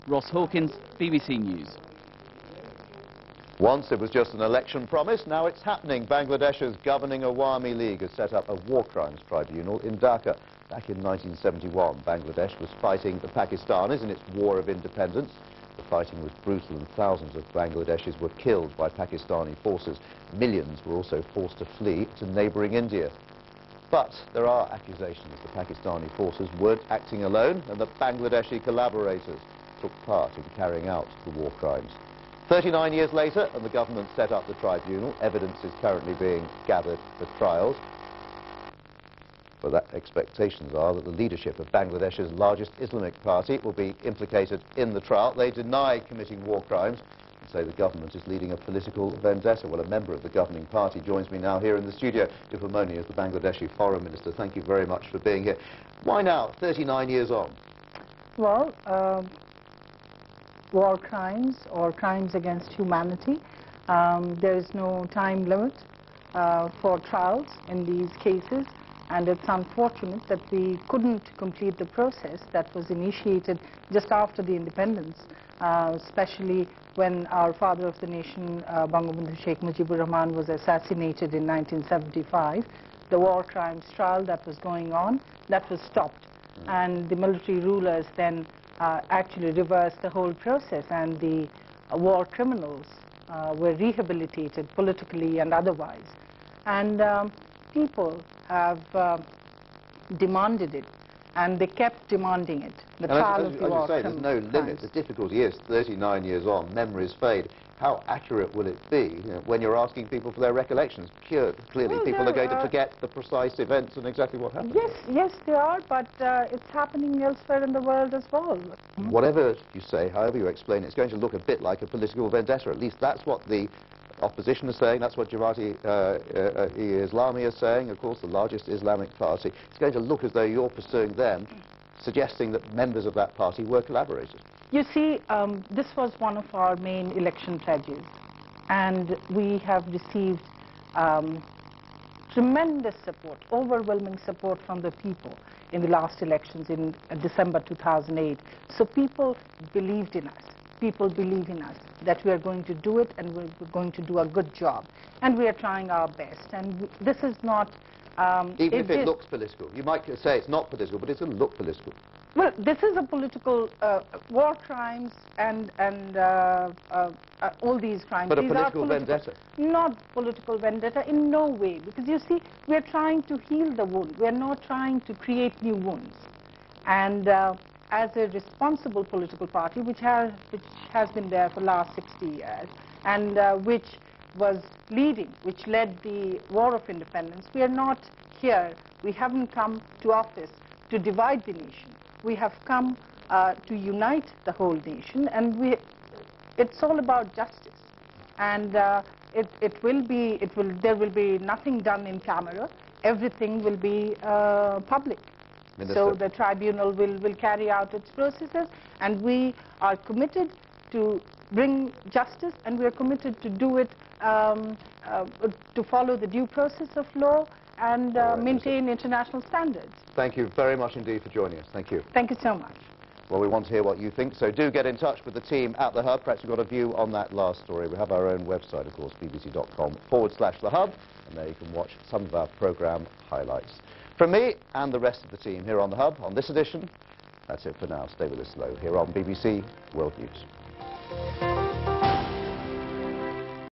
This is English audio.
Ross Hawkins, BBC News. Once it was just an election promise, now it's happening. Bangladesh's governing Awami League has set up a war crimes tribunal in Dhaka. Back in 1971, Bangladesh was fighting the Pakistanis in its war of independence. The fighting was brutal and thousands of Bangladeshis were killed by Pakistani forces. Millions were also forced to flee to neighbouring India. But there are accusations the Pakistani forces weren't acting alone and that Bangladeshi collaborators took part in carrying out the war crimes. 39 years later, and the government set up the tribunal. Evidence is currently being gathered for trials. But expectations are that the leadership of Bangladesh's largest Islamic party will be implicated in the trial. They deny committing war crimes and say the government is leading a political vendetta. Well, a member of the governing party joins me now here in the studio. Moni is the Bangladeshi Foreign Minister. Thank you very much for being here. Why now, 39 years on? Well, war crimes or crimes against humanity, there is no time limit for trials in these cases, and it's unfortunate that we couldn't complete the process that was initiated just after the independence, especially when our father of the nation, Bangabandhu Sheikh Mujibur Rahman, was assassinated in 1975. The war crimes trial that was going on, that was stopped, and the military rulers then actually reversed the whole process, and the war criminals were rehabilitated politically and otherwise. And people have demanded it, and they kept demanding it. The trial of the war crimes. There's no limit. The difficulty is 39 years on, memories fade. How accurate will it be when you're asking people for their recollections? Clearly, well, people are going to forget the precise events and exactly what happened. Yes, they are, but it's happening elsewhere in the world as well. Whatever you say, however you explain it, it's going to look a bit like a political vendetta. At least that's what the opposition is saying. That's what Jamaat-e-Islami is saying, of course, the largest Islamic party. It's going to look as though you're pursuing them, suggesting that members of that party were collaborators. You see, this was one of our main election pledges, and we have received tremendous support, overwhelming support from the people in the last elections in December 2008. So people believed in us. People believe in us, that we are going to do it and we're going to do a good job. And we are trying our best. And this is not... Even if it looks political. You might say it's not political, but it's going to look political. Well, this is a political war crimes and all these crimes. But these a political vendetta? Not political vendetta in no way, because you see, we are trying to heal the wound. We are not trying to create new wounds. And as a responsible political party, which has been there for the last 60 years, and which led the War of Independence, we are not here. We haven't come to office to divide the nation. We have come to unite the whole nation, and it's all about justice. And there will be nothing done in camera. Everything will be public. Minister. So the tribunal will carry out its processes, and we are committed to bring justice, and we are committed to do it, to follow the due process of law and maintain international standards. Thank you very much indeed for joining us. Thank you. Thank you so much. Well, we want to hear what you think, so do get in touch with the team at The Hub. Perhaps you've got a view on that last story. We have our own website, of course, bbc.com/The Hub, and there you can watch some of our programme highlights. From me and the rest of the team here on The Hub, on this edition, that's it for now. Stay with us, though, here on BBC World News.